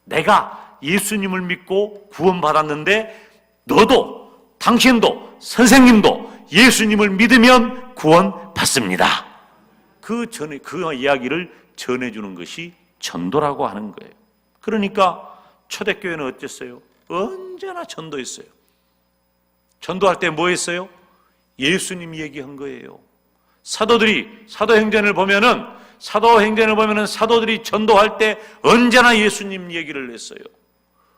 내가 예수님을 믿고 구원받았는데 너도 당신도 선생님도 예수님을 믿으면 구원받습니다. 그 이야기를 전해주는 것이 전도라고 하는 거예요. 그러니까 초대교회는 어땠어요? 언제나 전도했어요. 전도할 때 뭐 했어요? 예수님 얘기한 거예요. 사도행전을 보면은 사도들이 전도할 때 언제나 예수님 얘기를 했어요.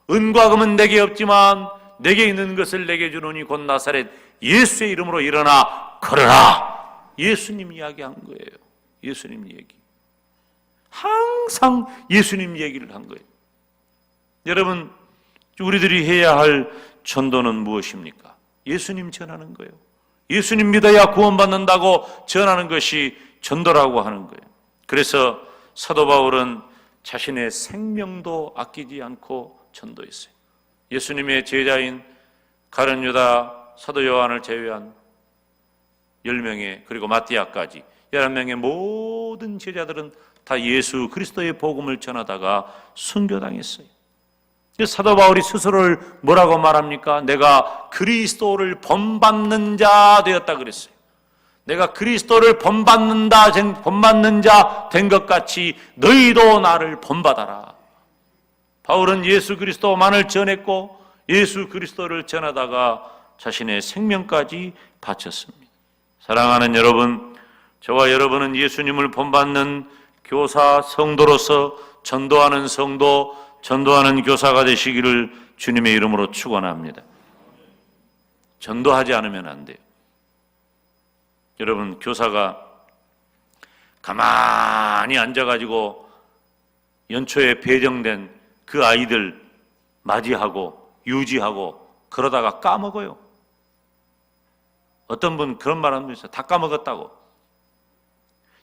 은과 금은 내게 없지만 내게 있는 것을 내게 주노니 곧 나사렛 예수의 이름으로 일어나 걸어라. 예수님 이야기한 거예요. 예수님 얘기. 항상 예수님 얘기를 한 거예요. 여러분, 우리들이 해야 할 전도는 무엇입니까? 예수님 전하는 거예요. 예수님 믿어야 구원받는다고 전하는 것이 전도라고 하는 거예요. 그래서 사도 바울은 자신의 생명도 아끼지 않고 전도했어요. 예수님의 제자인 가룟 유다, 사도 요한을 제외한 10명의 그리고 마띠아까지 11명의 모든 제자들은 다 예수 그리스도의 복음을 전하다가 순교당했어요. 사도 바울이 스스로를 뭐라고 말합니까? 내가 그리스도를 본받는 자 되었다 그랬어요. 내가 그리스도를 본받는 자 된 것 같이 너희도 나를 본받아라. 바울은 예수 그리스도만을 전했고 예수 그리스도를 전하다가 자신의 생명까지 바쳤습니다. 사랑하는 여러분, 저와 여러분은 예수님을 본받는 교사, 성도로서 전도하는 성도, 전도하는 교사가 되시기를 주님의 이름으로 축원합니다. 전도하지 않으면 안 돼요. 여러분, 교사가 가만히 앉아가지고 연초에 배정된 그 아이들 맞이하고 유지하고 그러다가 까먹어요. 어떤 분 그런 말 하는 분 있어요. 다 까먹었다고.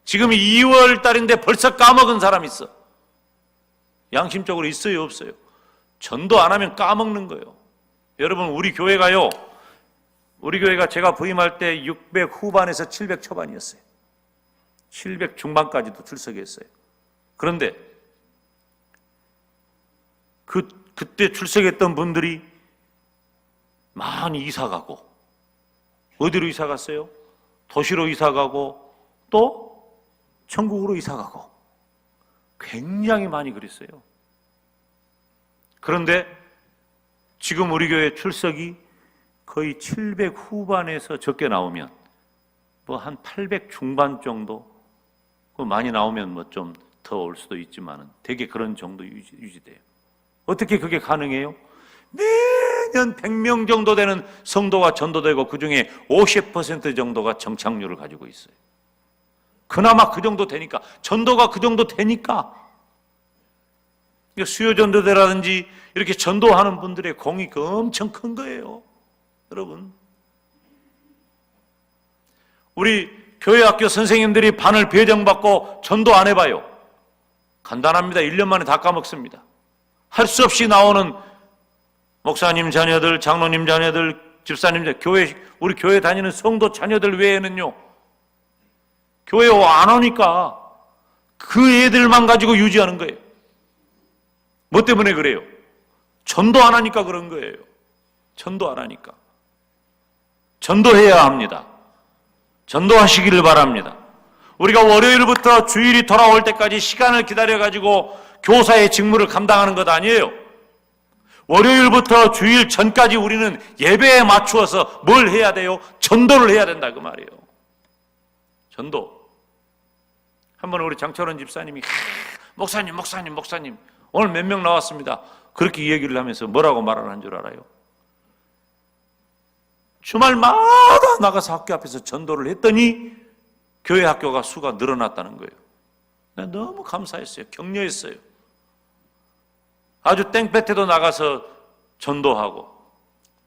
지금 2월 달인데 벌써 까먹은 사람 있어. 양심적으로 있어요, 없어요? 전도 안 하면 까먹는 거예요. 여러분, 우리 교회가 제가 부임할 때 600 후반에서 700 초반이었어요. 700 중반까지도 출석했어요. 그런데 그때 출석했던 분들이 많이 이사 가고, 어디로 이사 갔어요? 도시로 이사 가고, 또 천국으로 이사 가고, 굉장히 많이 그랬어요. 그런데 지금 우리 교회 출석이 거의 700 후반에서 적게 나오면 뭐 한 800 중반 정도, 많이 나오면 뭐 좀 더 올 수도 있지만은 되게 그런 정도 유지돼요. 어떻게 그게 가능해요? 매년 100명 정도 되는 성도가 전도되고 그 중에 50% 정도가 정착률을 가지고 있어요. 그나마 그 정도 되니까, 전도가 그 정도 되니까 수요 전도대라든지 이렇게 전도하는 분들의 공이 엄청 큰 거예요. 여러분, 우리 교회 학교 선생님들이 반을 배정받고 전도 안 해봐요. 간단합니다. 1년 만에 다 까먹습니다. 할 수 없이 나오는 목사님 자녀들, 장로님 자녀들, 집사님 자녀들, 우리 교회 다니는 성도 자녀들 외에는요, 교회 안 오니까 그 애들만 가지고 유지하는 거예요. 뭐 때문에 그래요? 전도 안 하니까 그런 거예요. 전도 안 하니까. 전도해야 합니다. 전도하시기를 바랍니다. 우리가 월요일부터 주일이 돌아올 때까지 시간을 기다려가지고 교사의 직무를 감당하는 것 아니에요. 월요일부터 주일 전까지 우리는 예배에 맞추어서 뭘 해야 돼요? 전도를 해야 된다 그 말이에요. 전도. 한번 우리 장철원 집사님이 목사님 오늘 몇 명 나왔습니다. 그렇게 얘기를 하면서 뭐라고 말을 한 줄 알아요? 주말마다 나가서 학교 앞에서 전도를 했더니 교회 학교가 수가 늘어났다는 거예요. 난 너무 감사했어요. 격려했어요. 아주 땡볕에도 나가서 전도하고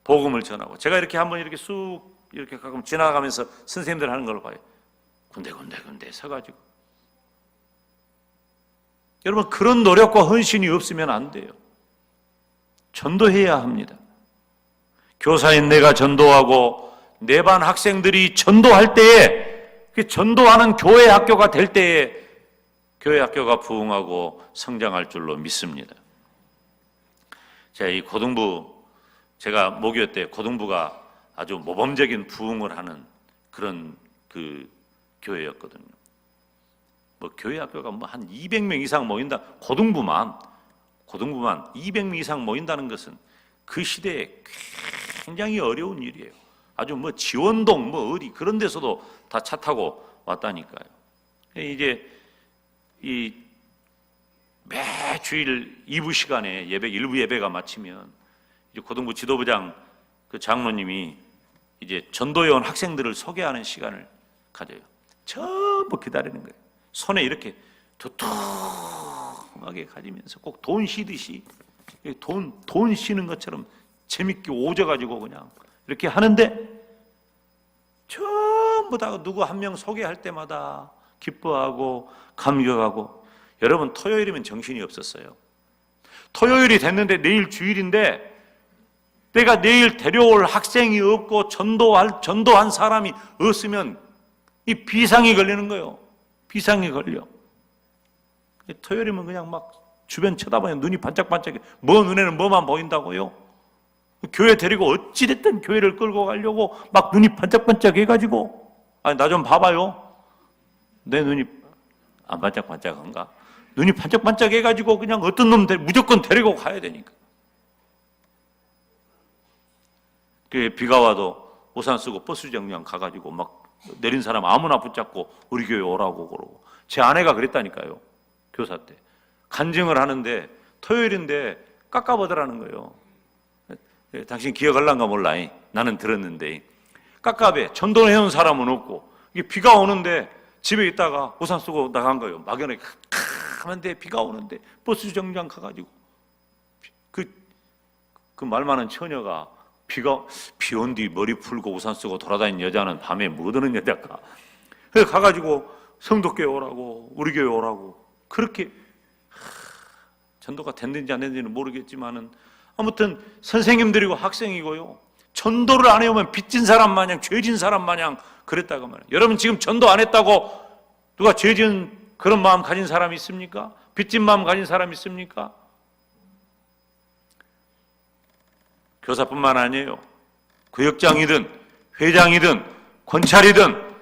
복음을 전하고, 제가 이렇게 한번 이렇게 쑥 이렇게 가끔 지나가면서 선생님들 하는 걸 봐요. 군데 서가지고. 여러분, 그런 노력과 헌신이 없으면 안 돼요. 전도해야 합니다. 교사인 내가 전도하고 내 반 학생들이 전도할 때에, 전도하는 교회 학교가 될 때에 교회 학교가 부흥하고 성장할 줄로 믿습니다. 제가 이 고등부, 제가 모교 때 고등부가 아주 모범적인 부흥을 하는 그런 그 교회였거든요. 뭐 교회 학교가 뭐 한 200명 이상 모인다. 고등부만 200명 이상 모인다는 것은 그 시대에 굉장히 어려운 일이에요. 아주 뭐 지원동 뭐 어디 그런 데서도 다 차 타고 왔다니까요. 이제 이 매 주일 2부 시간에 예배, 일부 예배가 마치면 이제 고등부 지도부장 그 장로님이 이제 전도해 온 학생들을 소개하는 시간을 가져요. 전부 기다리는 거예요. 손에 이렇게 두툼하게 가지면서 꼭 돈 쉬듯이 돈 쉬는 것처럼 재밌게 오져가지고 그냥 이렇게 하는데, 전부 다 누구 한 명 소개할 때마다 기뻐하고 감격하고. 여러분, 토요일이면 정신이 없었어요. 토요일이 됐는데 내일 주일인데 내가 내일 데려올 학생이 없고 전도한 사람이 없으면 이 비상이 걸리는 거예요. 비상이 걸려. 토요일이면 그냥 막 주변 쳐다보면 눈이 반짝반짝해. 뭐 눈에는 뭐만 보인다고요? 교회 데리고 어찌됐든 교회를 끌고 가려고 막 눈이 반짝반짝 해가지고, 아니 나 좀 봐봐요. 내 눈이 안 반짝반짝한가? 눈이 반짝반짝 해가지고 그냥 어떤 놈 무조건 데리고 가야 되니까. 비가 와도 우산 쓰고 버스 정류장 가가지고 막 내린 사람 아무나 붙잡고 우리 교회 오라고 그러고. 제 아내가 그랬다니까요. 교사 때 간증을 하는데 토요일인데 깝깝하더라는 거예요. 당신 기억할란가 몰라. 나는 들었는데 깝깝해. 전도를 해온 사람은 없고, 이게 비가 오는데 집에 있다가 우산 쓰고 나간 거예요. 막연하게 캄캄한데 비가 오는데 버스 정류장 가가지고 그 말 많은 처녀가 비 온 뒤 머리 풀고 우산 쓰고 돌아다니는 여자는 밤에 못 오는 여자가. 그래서 가가지고 성도교회 오라고, 우리 교회 오라고. 그렇게 전도가 됐는지 안 됐는지는 모르겠지만은 아무튼 선생님들이고 학생이고요. 전도를 안 해오면 빚진 사람 마냥, 죄진 사람 마냥 그랬다고 말이에요. 여러분 지금 전도 안 했다고 누가 죄진 그런 마음 가진 사람이 있습니까? 빚진 마음 가진 사람이 있습니까? 교사뿐만 아니에요. 구역장이든 회장이든 권찰이든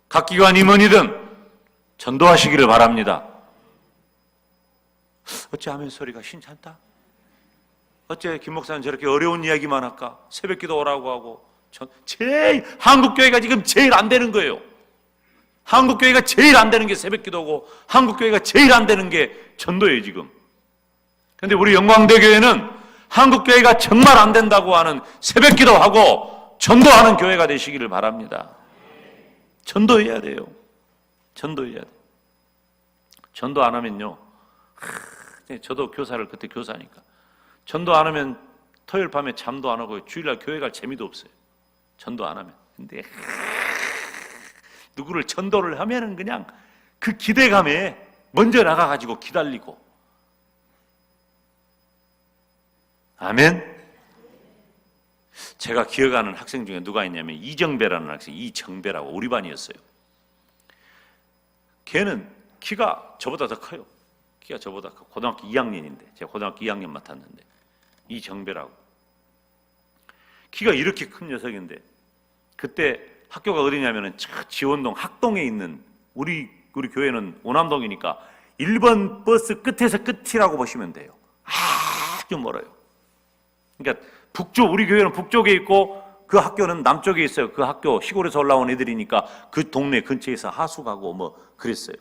각 기관 임원이든 전도하시기를 바랍니다. 어째 아멘 소리가 신찮다? 어째 김 목사는 저렇게 어려운 이야기만 할까? 새벽기도 오라고 하고. 한국교회가 지금 제일 안 되는 거예요. 한국교회가 제일 안 되는 게 새벽기도고, 한국교회가 제일 안 되는 게 전도예요 지금. 그런데 우리 영광대교회는 한국교회가 정말 안 된다고 하는 새벽기도하고 전도하는 교회가 되시기를 바랍니다. 전도해야 돼요. 전도해야 돼요. 전도 안 하면요, 저도 교사를 그때 교사니까 전도 안 하면 토요일 밤에 잠도 안 하고 주일날 교회 갈 재미도 없어요. 전도 안 하면. 근데 누구를 전도를 하면은 그냥 그 기대감에 먼저 나가가지고 기다리고. 아멘. 제가 기억하는 학생 중에 누가 있냐면 이정배라는 학생, 이정배라고 우리 반이었어요. 걔는 키가 저보다 더 커요. 키가 저보다 커. 고등학교 2학년인데 제가 고등학교 2학년 맡았는데 이정배라고. 키가 이렇게 큰 녀석인데 그때 학교가 어디냐면은 지원동 학동에 있는 우리 교회는 오남동이니까 1번 버스 끝에서 끝이라고 보시면 돼요. 아주 멀어요. 그러니까 우리 교회는 북쪽에 있고 그 학교는 남쪽에 있어요. 그 학교 시골에서 올라온 애들이니까 그 동네 근처에서 하수 가고 뭐 그랬어요.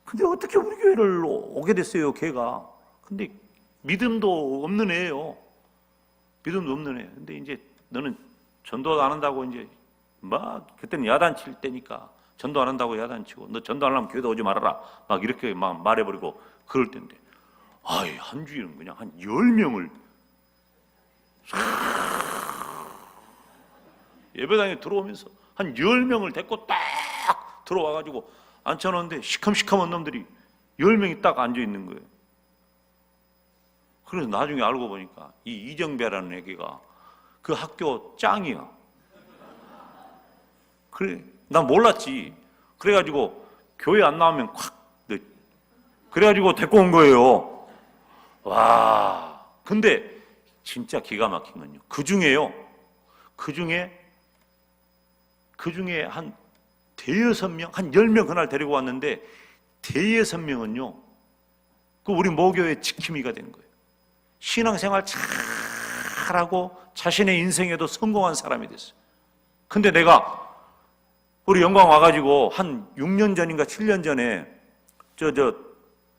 근데 어떻게 우리 교회를 오게 됐어요, 걔가. 근데 믿음도 없는 애예요. 믿음도 없는 애. 근데 이제 너는 전도 안 한다고 이제 막 그때는 야단칠 때니까 전도 안 한다고 야단치고 너 전도 안 하면 교회도 오지 말아라. 막 이렇게 막 말해버리고 그럴 때인데 한 주일은 그냥 한 10명을 예배당에 들어오면서 한 10명을 데리고 딱 들어와가지고 앉혀놓는데 시커먼 놈들이 10명이 딱 앉아있는 거예요. 그래서 나중에 알고 보니까 이 이정배라는 애기가 그 학교 짱이야. 그래, 난 몰랐지. 그래가지고 교회 안 나오면 그래가지고 데리고 온 거예요. 와, 근데 진짜 기가 막힌 건요. 그 중에 한 대여섯 명, 한 10명 그날 데리고 왔는데 대여섯 명은요, 그 우리 모교의 지킴이가 된 거예요. 신앙생활 잘하고 자신의 인생에도 성공한 사람이 됐어요. 근데 내가 우리 영광 와가지고 한 6년 전인가 7년 전에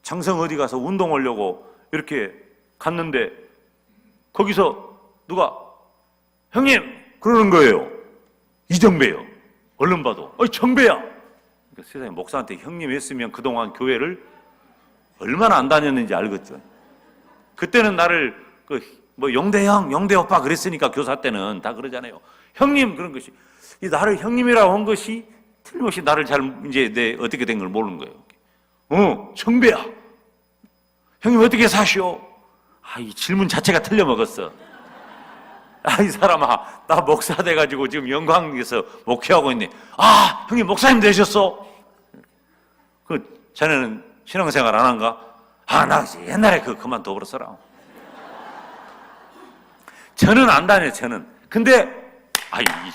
장성 어디 가서 운동하려고 이렇게 갔는데 거기서 누가 형님 그러는 거예요. 이정배요. 얼른 봐도 정배야. 그러니까 세상에 목사한테 형님 했으면 그동안 교회를 얼마나 안 다녔는지 알겠죠. 그때는 나를 영대형, 영대오빠 그랬으니까 교사 때는 다 그러잖아요. 형님 그런 것이 나를 형님이라고 한 것이 틀림없이 나를 이제 어떻게 된 걸 모르는 거예요. 정배야. 형님 어떻게 사시오? 이 질문 자체가 틀려먹었어. 이 사람아, 나 목사 돼가지고 지금 영광에서 목회하고 있네. 형님 목사님 되셨어? 자네는 신앙생활 안 한가? 나 옛날에 그만둬 버렸어라. 저는 안 다녀요, 저는. 근데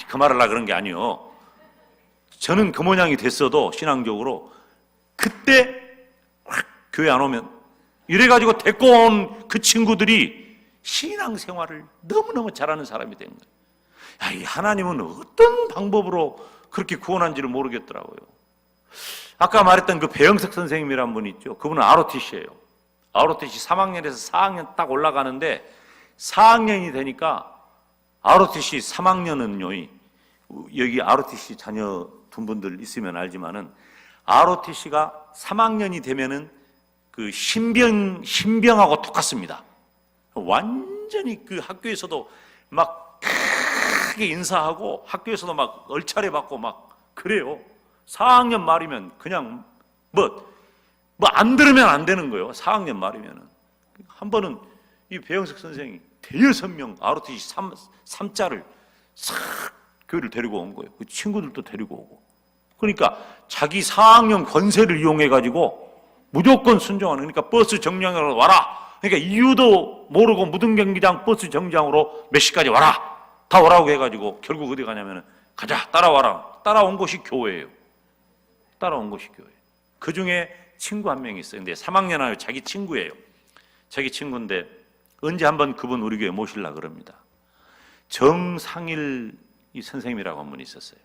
그 말을 하려고 그런 게 아니요. 저는 그 모양이 됐어도 신앙적으로 그때 교회 안 오면 이래가지고 데리고 온 그 친구들이 신앙생활을 너무너무 잘하는 사람이 된 거예요. 이 하나님은 어떤 방법으로 그렇게 구원한지를 모르겠더라고요. 아까 말했던 그 배영석 선생님이란 분이 있죠. 그분은 ROTC예요. ROTC 3학년에서 4학년 딱 올라가는데 4학년이 되니까 ROTC 3학년은요, 여기 ROTC 자녀 둔 분들 있으면 알지만은 ROTC가 3학년이 되면은 그 신병하고 똑같습니다. 완전히 그 학교에서도 막 크게 인사하고 학교에서도 막 얼차례 받고 막 그래요. 4학년 말이면 그냥 안 들으면 안 되는 거예요. 4학년 말이면은. 한 번은 이 배영석 선생이 대여섯 명 ROTC 3자를 싹 교회를 데리고 온 거예요. 그 친구들도 데리고 오고. 그러니까 자기 4학년 권세를 이용해가지고 무조건 순종하는, 그러니까 버스 정류장으로 와라. 그러니까 이유도 모르고 무등경기장 버스 정류장으로 몇 시까지 와라. 다 오라고 해가지고 결국 어디 가냐면은 가자, 따라와라. 따라온 곳이 교회예요. 따라온 곳이 교회. 그 중에 친구 한 명이 있어요. 근데 3학년 하면 자기 친구예요. 자기 친구인데 언제 한번 그분 우리 교회 모시려고 그럽니다. 정상일 이 선생님이라고 한 분이 있었어요.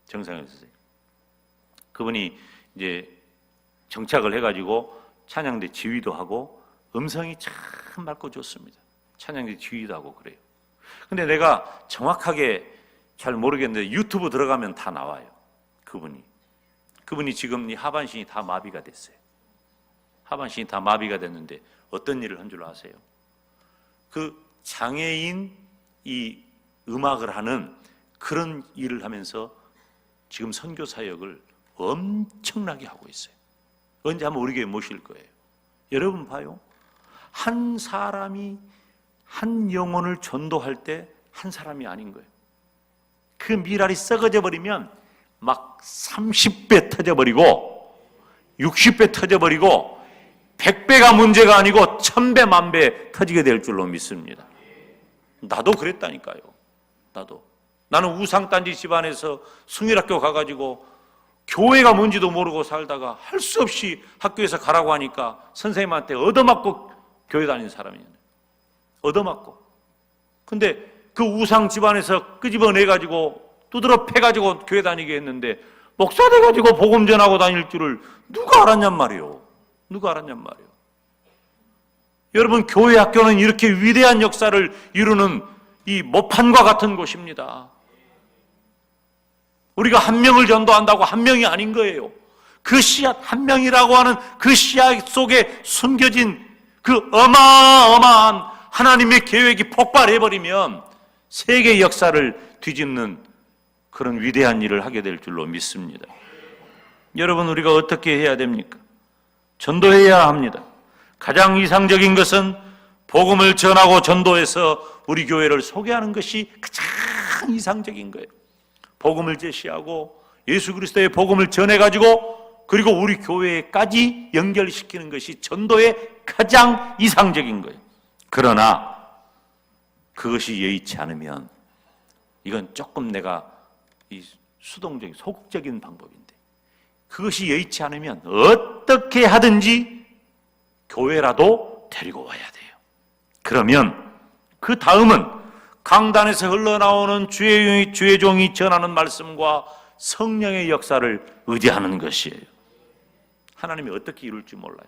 정상일 선생님. 그분이 이제 정착을 해가지고 찬양대 지휘도 하고 음성이 참 맑고 좋습니다. 찬양대 지휘도 하고 그래요. 근데 내가 정확하게 잘 모르겠는데 유튜브 들어가면 다 나와요. 그분이 지금 이 하반신이 다 마비가 됐어요. 하반신이 다 마비가 됐는데 어떤 일을 한 줄 아세요? 그 장애인 이 음악을 하는 그런 일을 하면서 지금 선교 사역을 엄청나게 하고 있어요. 언제 한번 우리 교회 모실 거예요. 여러분 봐요. 한 사람이 한 영혼을 전도할 때 한 사람이 아닌 거예요. 그 미랄이 썩어져 버리면 막 30배 터져버리고 60배 터져버리고 100배가 문제가 아니고 1000배, 1000배 터지게 될 줄로 믿습니다. 나도 그랬다니까요. 나는 우상단지 집안에서 승일학교 가가지고 교회가 뭔지도 모르고 살다가 할 수 없이 학교에서 가라고 하니까 선생님한테 얻어맞고 교회 다니는 사람이에요. 얻어맞고. 근데 그 우상 집안에서 끄집어내가지고 두드러 패가지고 교회 다니게 했는데 목사 돼가지고 복음 전하고 다닐 줄을 누가 알았냔 말이에요. 여러분, 교회 학교는 이렇게 위대한 역사를 이루는 이 모판과 같은 곳입니다. 우리가 한 명을 전도한다고 한 명이 아닌 거예요. 그 씨앗, 한 명이라고 하는 그 씨앗 속에 숨겨진 그 어마어마한 하나님의 계획이 폭발해버리면 세계 역사를 뒤집는 그런 위대한 일을 하게 될 줄로 믿습니다. 여러분, 우리가 어떻게 해야 됩니까? 전도해야 합니다. 가장 이상적인 것은 복음을 전하고 전도해서 우리 교회를 소개하는 것이 가장 이상적인 거예요. 복음을 제시하고 예수 그리스도의 복음을 전해가지고 그리고 우리 교회까지 연결시키는 것이 전도의 가장 이상적인 거예요. 그러나 그것이 여의치 않으면 이건 조금 내가 이 수동적인 소극적인 방법인데 그것이 여의치 않으면 어떻게 하든지 교회라도 데리고 와야 돼요. 그러면 그 다음은 강단에서 흘러나오는 주의 종이 전하는 말씀과 성령의 역사를 의지하는 것이에요. 하나님이 어떻게 이룰지 몰라요.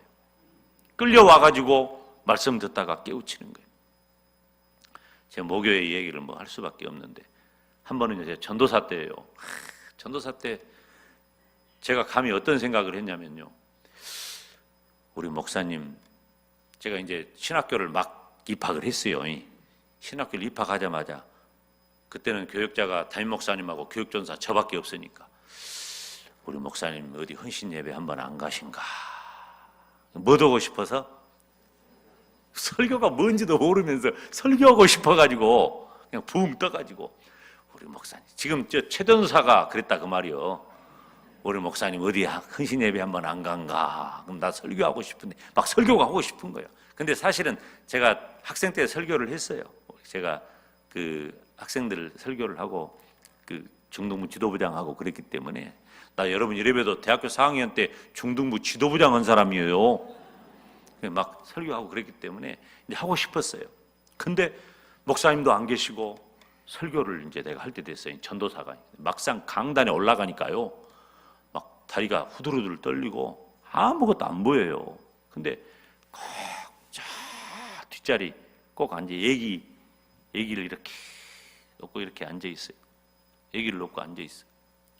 끌려와가지고 말씀 듣다가 깨우치는 거예요. 제가 모교의 얘기를 뭐 할 수밖에 없는데 한 번은 제가 전도사 때예요. 전도사 때 제가 감히 어떤 생각을 했냐면요. 우리 목사님, 제가 이제 신학교를 막 입학을 했어요. 신학교를 입학하자마자 그때는 교역자가 담임 목사님하고 교육전사 저밖에 없으니까 우리 목사님 어디 헌신 예배 한번 안 가신가? 뭐 하고 싶어서? 설교가 뭔지도 모르면서 설교하고 싶어가지고 그냥 붕 떠가지고 우리 목사님, 지금 저 최전사가 그랬다 그 말이요. 우리 목사님 어디 헌신 예배 한번 안 간가? 그럼 나 설교하고 싶은데 막 설교가 하고 싶은 거예요. 근데 사실은 제가 학생 때 설교를 했어요. 제가 그 학생들 설교를 하고 그 중등부 지도부장하고 그랬기 때문에 나 여러분 이래봬도 대학교 4학년 때 중등부 지도부장 한 사람이에요. 막 설교하고 그랬기 때문에 이제 하고 싶었어요. 근데 목사님도 안 계시고 설교를 이제 내가 할 때 됐어요. 전도사가 막상 강단에 올라가니까요. 막 다리가 후들후들 떨리고 아무것도 안 보여요. 근데 꼭 저 뒷자리 꼭 앉아 얘기를 이렇게 놓고 이렇게 앉아 있어요. 얘기를 놓고 앉아 있어요.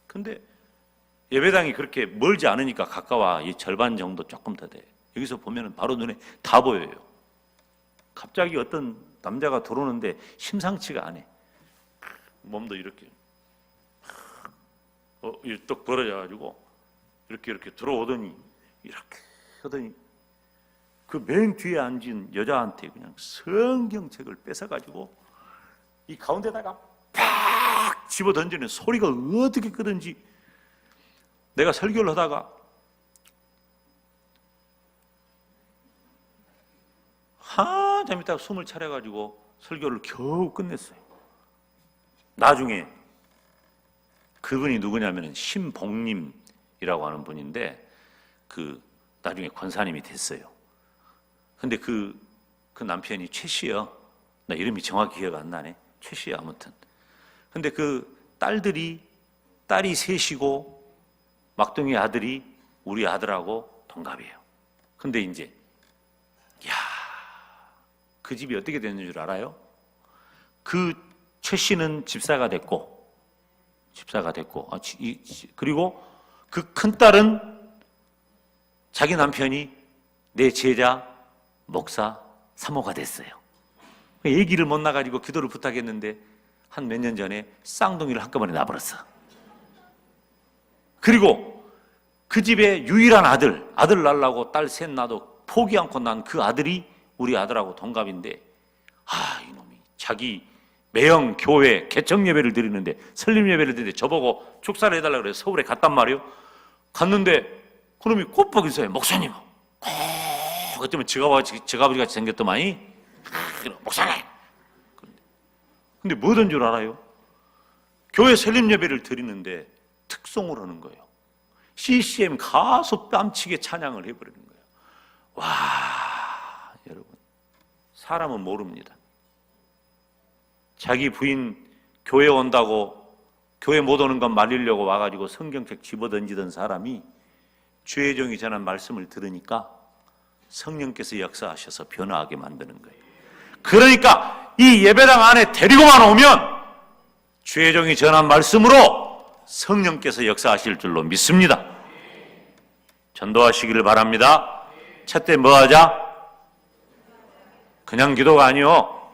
근데 예배당이 그렇게 멀지 않으니까 가까워. 이 절반 정도 조금 더 돼. 여기서 보면은 바로 눈에 다 보여요. 갑자기 어떤 남자가 들어오는데 심상치가 않아. 몸도 이렇게 떡 벌어져가지고 이렇게 들어오더니 이렇게 하더니 그 맨 뒤에 앉은 여자한테 그냥 성경책을 뺏어가지고 이 가운데다가 팍 집어 던지는 소리가 어떻게 끄든지 내가 설교를 하다가 한참 있다가 숨을 차려가지고 설교를 겨우 끝냈어요. 나중에 그분이 누구냐면 신복님이라고 하는 분인데 그 나중에 권사님이 됐어요. 근데 그 남편이 최씨요. 나 이름이 정확히 기억 안 나네. 최씨야 아무튼. 근데 그 딸이 셋이고 막둥이 아들이 우리 아들하고 동갑이에요. 근데 이제 그 집이 어떻게 됐는 줄 알아요? 그 최 씨는 집사가 됐고 그리고 그 큰딸은 자기 남편이 내 제자 목사 사모가 됐어요. 얘기를 못 나가지고 기도를 부탁했는데 한 몇 년 전에 쌍둥이를 한꺼번에 낳아버렸어. 그리고 그 집의 유일한 아들 낳으려고 딸 셋 낳아도 포기 않고 난 그 아들이 우리 아들하고 동갑인데 이놈이 자기 매형 교회 개청 예배를 드리는데 설립 예배를 드리는데 저보고 축사를 해달라고 그래서 서울에 갔단 말이에요. 갔는데 그놈이 곱보기서 목사님 그때면 지가버리 같이 생겼더만이 목사님. 근데 뭐든 줄 알아요? 교회 설립 예배를 드리는데 특송을 하는 거예요. CCM 가수 뺨치게 찬양을 해버리는 거예요. 와, 여러분, 사람은 모릅니다. 자기 부인 교회 온다고 교회 못 오는 건 말리려고 와가지고 성경책 집어던지던 사람이 주혜종이 전한 말씀을 들으니까 성령께서 역사하셔서 변화하게 만드는 거예요. 그러니까 이 예배당 안에 데리고만 오면 주혜종이 전한 말씀으로 성령께서 역사하실 줄로 믿습니다. 전도하시기를 바랍니다. 첫째 뭐 하자? 그냥 기도가 아니요.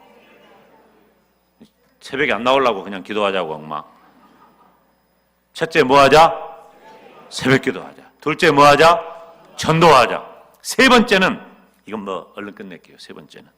새벽에 안 나오려고 그냥 기도하자고 엄마. 첫째 뭐 하자? 새벽 기도하자. 둘째 뭐 하자? 전도하자. 세 번째는 이건 뭐 얼른 끝낼게요. 세 번째는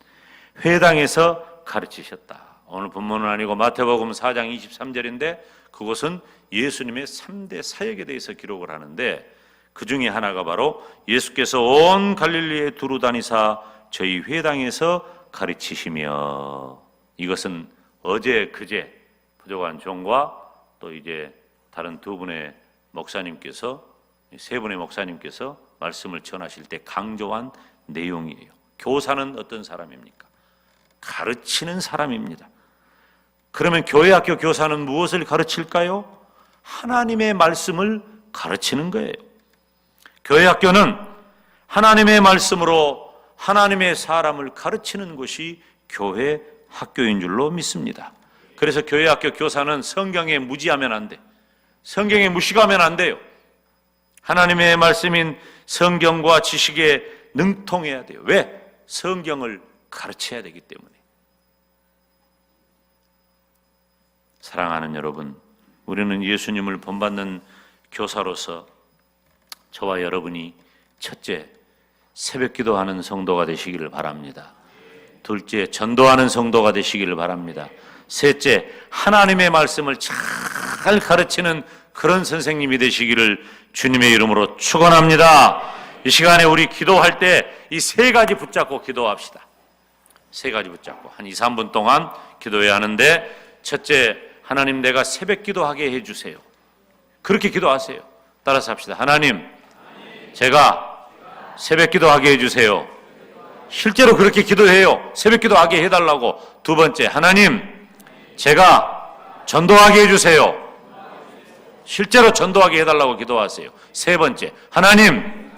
회당에서 가르치셨다. 오늘 본문은 아니고 마태복음 4장 23절인데 그것은 예수님의 3대 사역에 대해서 기록을 하는데 그 중에 하나가 바로 예수께서 온 갈릴리에 두루 다니사 저희 회당에서 가르치시며, 이것은 어제 그제 부족한 종과 또 이제 다른 두 분의 목사님께서, 세 분의 목사님께서 말씀을 전하실 때 강조한 내용이에요. 교사는 어떤 사람입니까? 가르치는 사람입니다. 그러면 교회학교 교사는 무엇을 가르칠까요? 하나님의 말씀을 가르치는 거예요. 교회학교는 하나님의 말씀으로 하나님의 사람을 가르치는 곳이 교회 학교인 줄로 믿습니다. 그래서 교회학교 교사는 성경에 무지하면 안 돼. 성경에 무식하면 안 돼요. 하나님의 말씀인 성경과 지식에 능통해야 돼요. 왜? 성경을 가르쳐야 되기 때문에. 사랑하는 여러분, 우리는 예수님을 본받는 교사로서 저와 여러분이 첫째, 새벽 기도하는 성도가 되시기를 바랍니다. 둘째, 전도하는 성도가 되시기를 바랍니다. 셋째, 하나님의 말씀을 잘 가르치는 그런 선생님이 되시기를 주님의 이름으로 축원합니다. 이 시간에 우리 기도할 때 이 세 가지 붙잡고 기도합시다. 세 가지 붙잡고 한 2, 3분 동안 기도해야 하는데, 첫째, 하나님 내가 새벽 기도하게 해주세요. 그렇게 기도하세요. 따라서 합시다. 하나님, 제가 새벽 기도하게 해주세요. 실제로 그렇게 기도해요. 새벽 기도하게 해달라고. 두 번째, 하나님, 제가 전도하게 해주세요. 실제로 전도하게 해달라고 기도하세요. 세 번째, 하나님,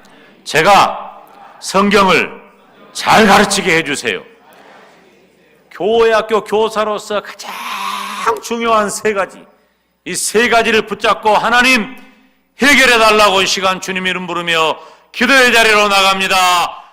제가 성경을 잘 가르치게 해주세요. 교회학교 교사로서 가장 중요한 세 가지, 이 세 가지를 붙잡고 하나님 해결해달라고 이 시간 주님 이름 부르며 기도의 자리로 나갑니다.